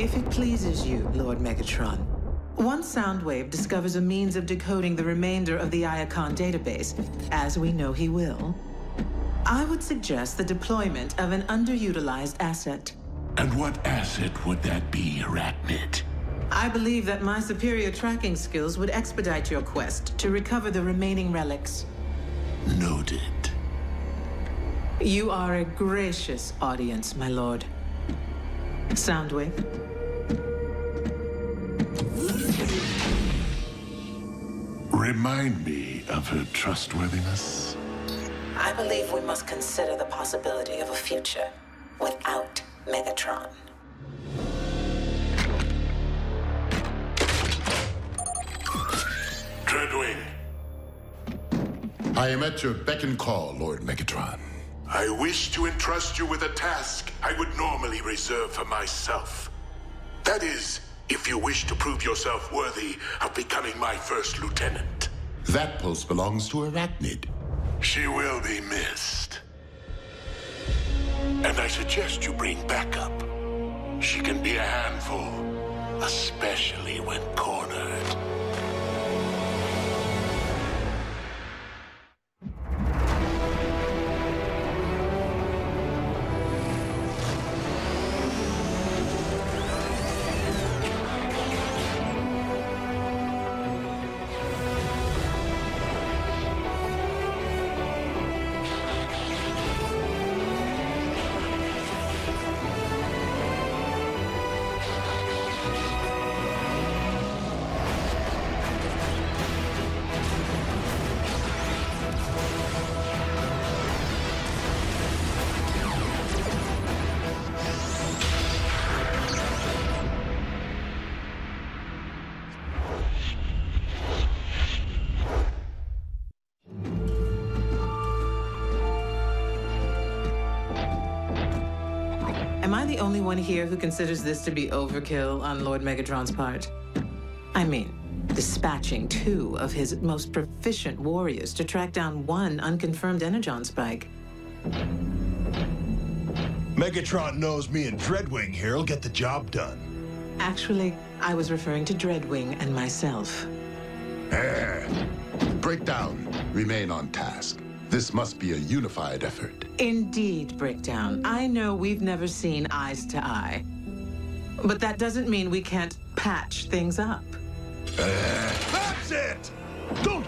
If it pleases you, Lord Megatron, once Soundwave discovers a means of decoding the remainder of the Airachnid database, as we know he will, I would suggest the deployment of an underutilized asset. And what asset would that be, Airachnid? I believe that my superior tracking skills would expedite your quest to recover the remaining relics. Noted. You are a gracious audience, my lord. Soundwave. Remind me of her trustworthiness. I believe we must consider the possibility of a future without Megatron. Dreadwing. I am at your beck and call, Lord Megatron. I wish to entrust you with a task I would normally reserve for myself. That is, if you wish to prove yourself worthy of becoming my first lieutenant. That post belongs to Airachnid. She will be missed. And I suggest you bring backup. She can be a handful, especially when cornered. Am I the only one here who considers this to be overkill on Lord Megatron's part? I mean, dispatching 2 of his most proficient warriors to track down 1 unconfirmed energon spike. Megatron knows me and Dreadwing here will get the job done. Actually, I was referring to Dreadwing and myself. Breakdown. Remain on task. This must be a unified effort. Indeed, Breakdown. I know we've never seen eyes to eye. But that doesn't mean we can't patch things up. That's it! Don't...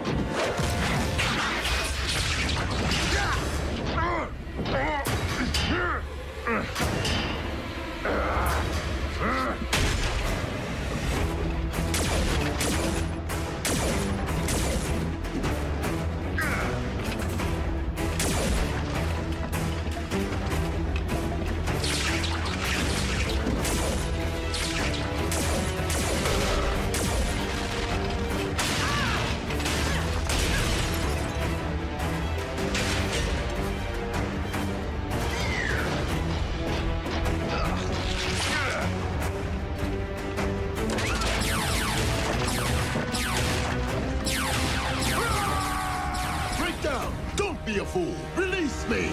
Don't be a fool! Release me!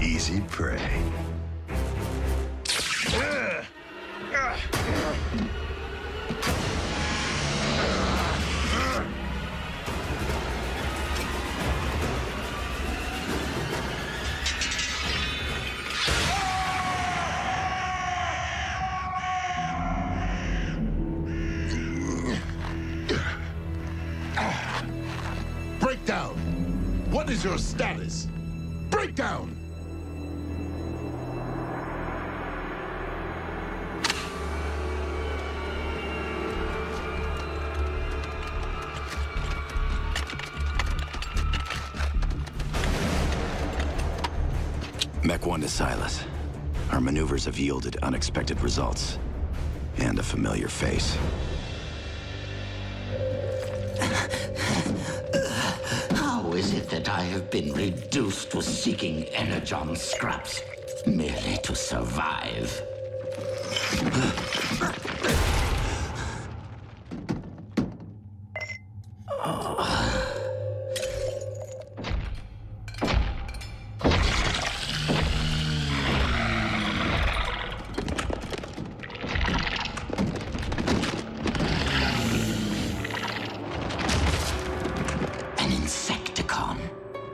Easy prey. Breakdown! What is your status? Breakdown! Mech 1 to Silas. Our maneuvers have yielded unexpected results. And a familiar face. How is it that that I have been reduced to seeking energon scraps merely to survive.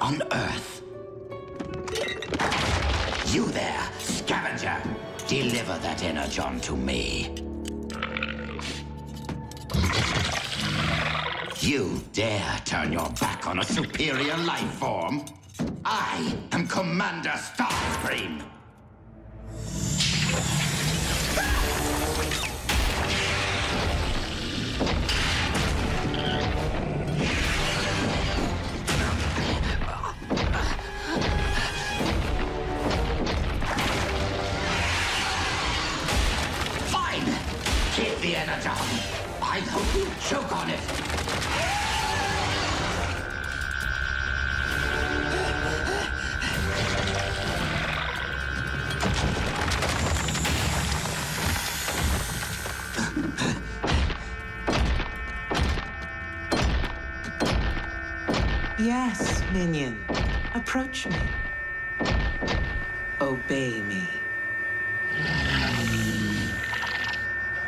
On Earth. You there, scavenger! Deliver that energon to me. You dare turn your back on a superior life form? I am Commander Starscream! The energon. I hope you choke on it. Yes, minion. Approach me. Obey me.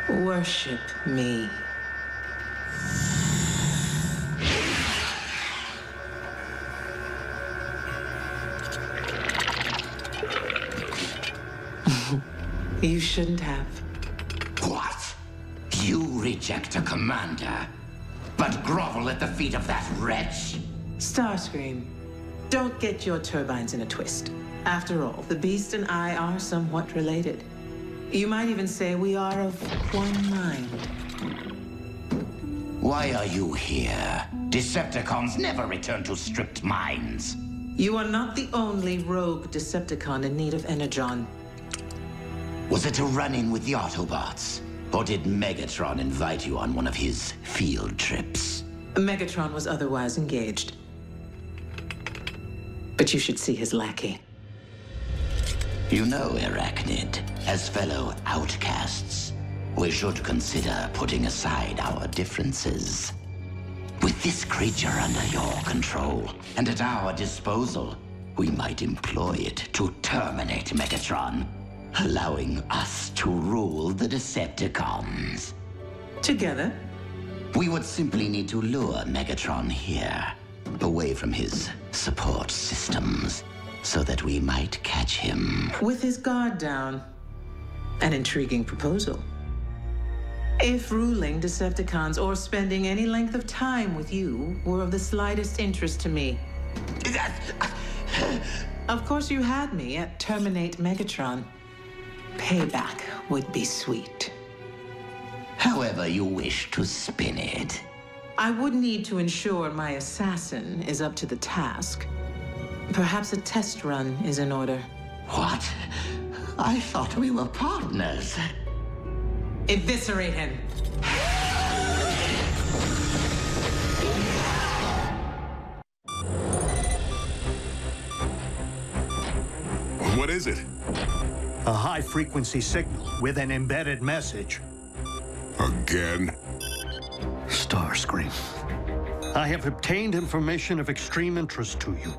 Worship me. You shouldn't have. What? You reject a commander, but grovel at the feet of that wretch? Starscream, don't get your turbines in a twist. After all, the beast and I are somewhat related. You might even say we are of one mind. Why are you here? Decepticons never return to stripped minds. You are not the only rogue Decepticon in need of energon. Was it a run-in with the Autobots? Or did Megatron invite you on one of his field trips? Megatron was otherwise engaged. But you should see his lackey. You know, Airachnid, as fellow outcasts, we should consider putting aside our differences. With this creature under your control and at our disposal, we might employ it to terminate Megatron, allowing us to rule the Decepticons. Together? We would simply need to lure Megatron here, away from his support systems, so that we might catch him. With his guard down. An intriguing proposal. If ruling Decepticons or spending any length of time with you were of the slightest interest to me. Of course you had me at terminate Megatron. Payback would be sweet. However you wish to spin it. I would need to ensure my assassin is up to the task. Perhaps a test run is in order. What? I thought we were partners. Eviscerate him. What is it? A high-frequency signal with an embedded message. Again? Starscream, I have obtained information of extreme interest to you.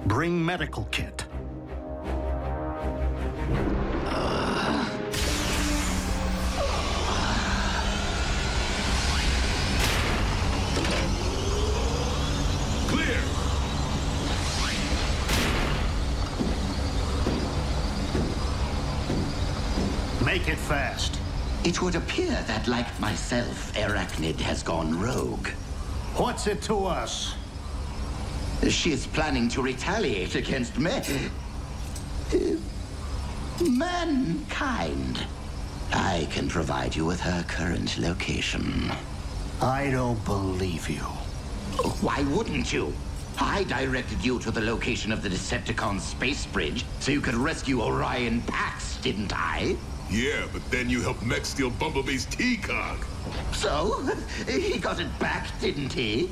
Bring medical kit. Clear! Make it fast. It would appear that, like myself, Airachnid has gone rogue. What's it to us? She is planning to retaliate against mankind. I can provide you with her current location. I don't believe you. Why wouldn't you? I directed you to the location of the Decepticon space bridge so you could rescue Orion Pax, didn't I? Yeah, but then you helped Mech steal Bumblebee's T-Cog. So? He got it back, didn't he?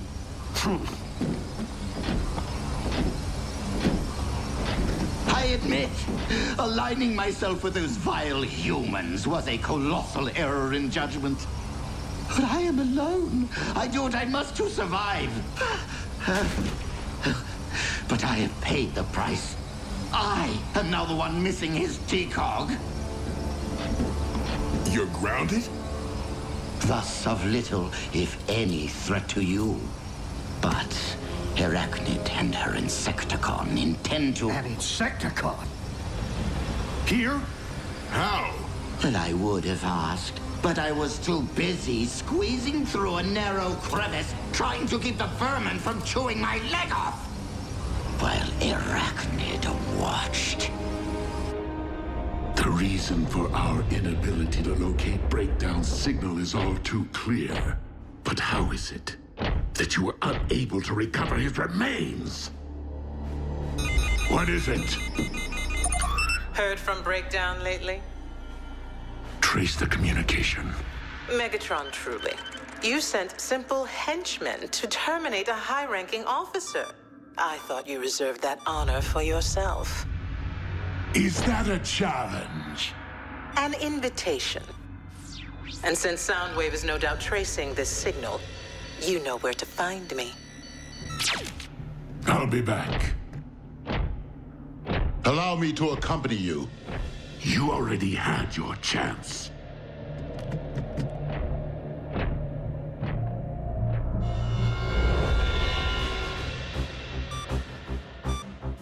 admit, aligning myself with those vile humans was a colossal error in judgment. But I am alone. I do what I must to survive. But I have paid the price. I am now the one missing his T-cog. You're grounded? Thus of little, if any, threat to you. But Airachnid and her Insecticon intend to... An Insecticon? Here? How? Well, I would have asked, but I was too busy squeezing through a narrow crevice, trying to keep the vermin from chewing my leg off, while Airachnid watched. The reason for our inability to locate Breakdown signal is all too clear. But how is it that you were unable to recover his remains? What is it? Heard from Breakdown lately? Trace the communication. Megatron, truly. You sent simple henchmen to terminate a high-ranking officer. I thought you reserved that honor for yourself. Is that a challenge? An invitation. And since Soundwave is no doubt tracing this signal, you know where to find me. I'll be back. Allow me to accompany you. You already had your chance.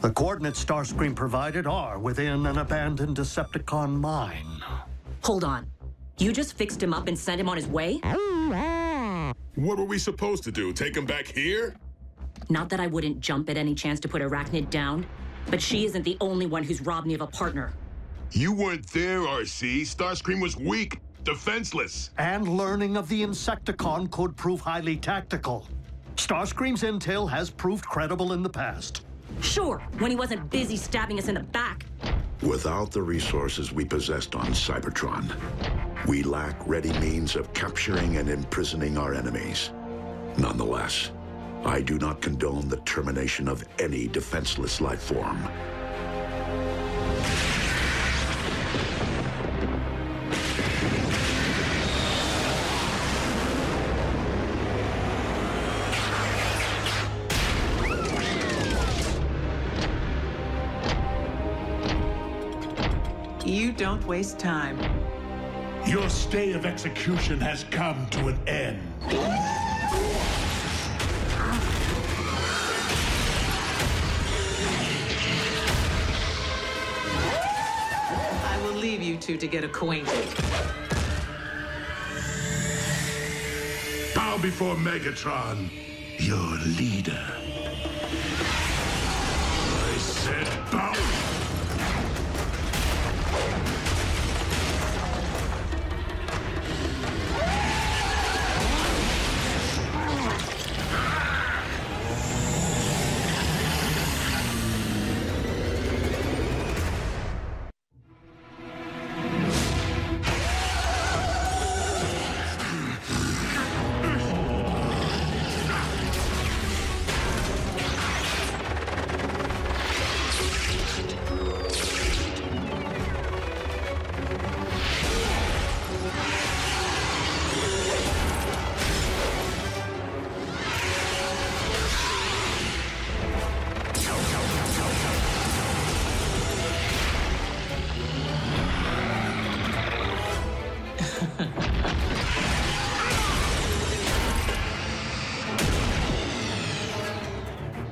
The coordinates Starscream provided are within an abandoned Decepticon mine. Hold on. You just fixed him up and sent him on his way? What were we supposed to do? Take him back here? Not that I wouldn't jump at any chance to put Airachnid down, but she isn't the only one who's robbed me of a partner. You weren't there, RC. Starscream was weak, defenseless. And learning of the Insecticon could prove highly tactical. Starscream's intel has proved credible in the past. Sure, when he wasn't busy stabbing us in the back. Without the resources we possessed on Cybertron, we lack ready means of capturing and imprisoning our enemies. Nonetheless, I do not condone the termination of any defenseless life form. You don't waste time. Your stay of execution has come to an end. I will leave you two to get acquainted. Bow before Megatron, your leader. I said bow.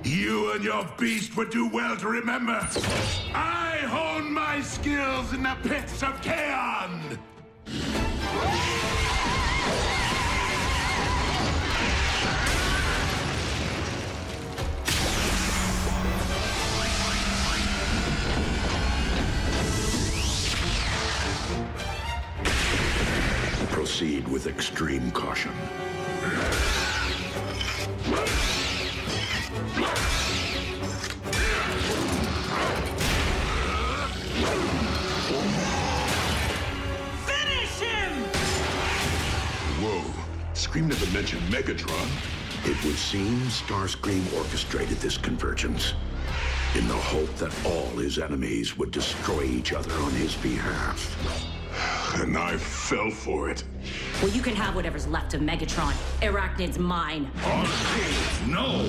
You and your beast would do well to remember. I hone my skills in the pits of Kaon. Proceed with extreme caution. Finish him! Whoa, Scream never mentioned Megatron. It would seem Starscream orchestrated this convergence. in the hope that all his enemies would destroy each other on his behalf. And I fell for it. Well, you can have whatever's left of Megatron. Airachnid's mine. Arcade, no!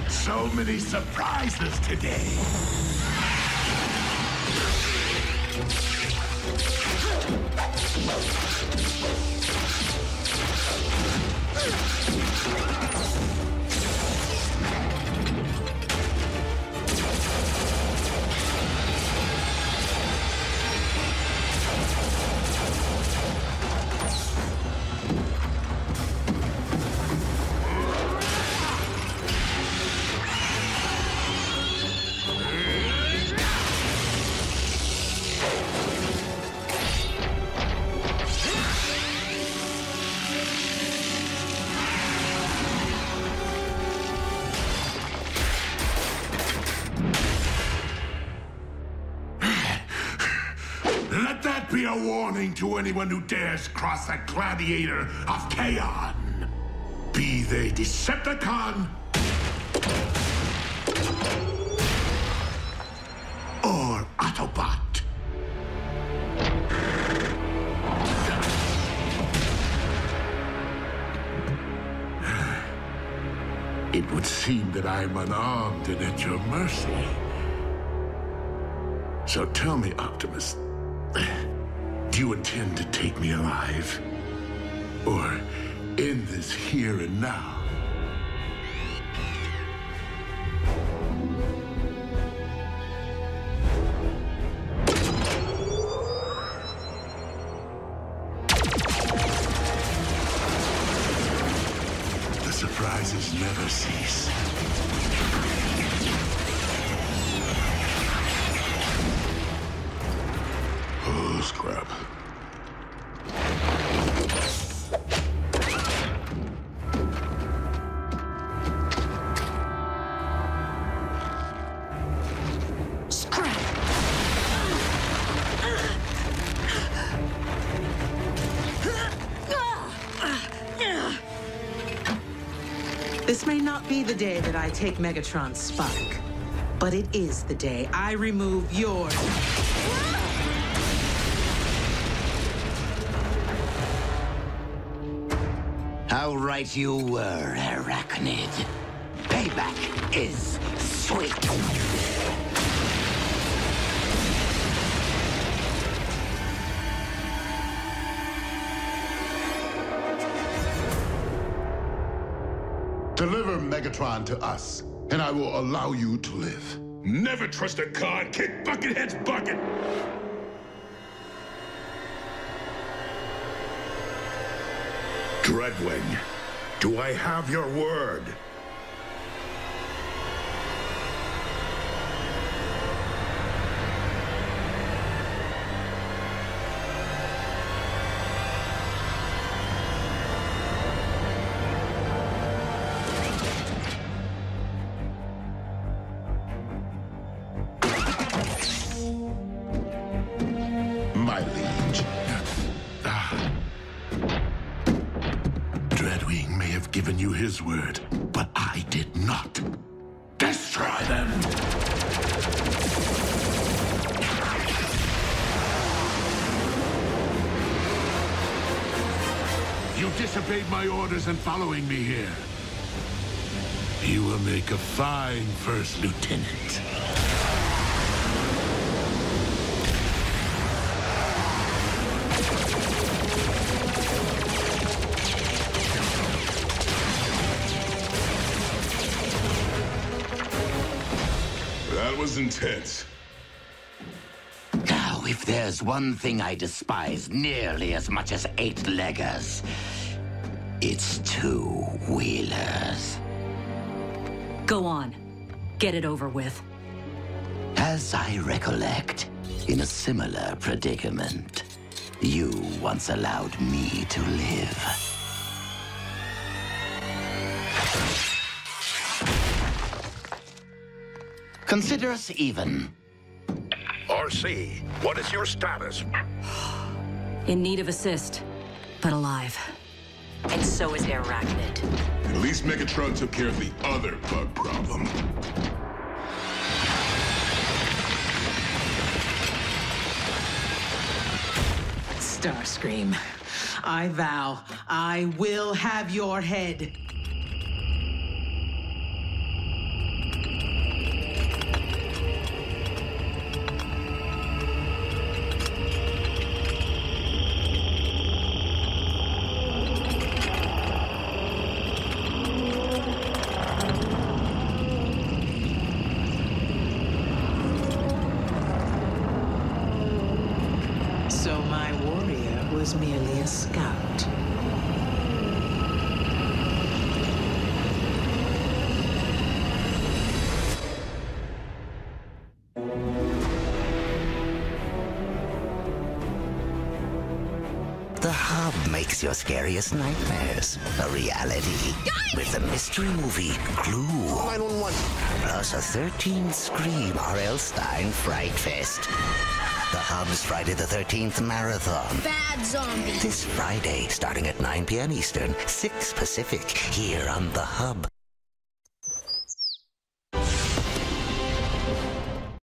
So many surprises today. Let that be a warning to anyone who dares cross that gladiator of Chaos. Be they Decepticon or Autobot. It would seem that I'm unarmed and at your mercy. So tell me, Optimus, do you intend to take me alive? Or end this here and now? The surprises never cease. Oh, scrap. This may not be the day that I take Megatron's spark, but it is the day I remove yours. How right you were, Airachnid. Payback is sweet. Deliver Megatron to us, and I will allow you to live. Never trust a con, kick Buckethead's bucket! Dreadwing, do I have your word? My liege. Dreadwing may have given you his word, but I did not. Destroy them! You disobeyed my orders in following me here. You will make a fine first lieutenant. That was intense. Now, if there's one thing I despise nearly as much as 8-leggers, it's 2-wheelers. Go on. Get it over with. As I recollect, in a similar predicament, you once allowed me to live. Consider us even. RC, what is your status? In need of assist, but alive. And so is Airachnid. At least Megatron took care of the other bug problem. Starscream, I vow I will have your head. So my warrior was merely a scout. The hub makes your scariest nightmares a reality. With the mystery movie Clue. 911. Plus a 13th Scream R.L. Stein Fright Fest. The Hub's Friday the 13th Marathon. Bad zombie. This Friday, starting at 9 p.m. Eastern, 6 Pacific, here on The Hub.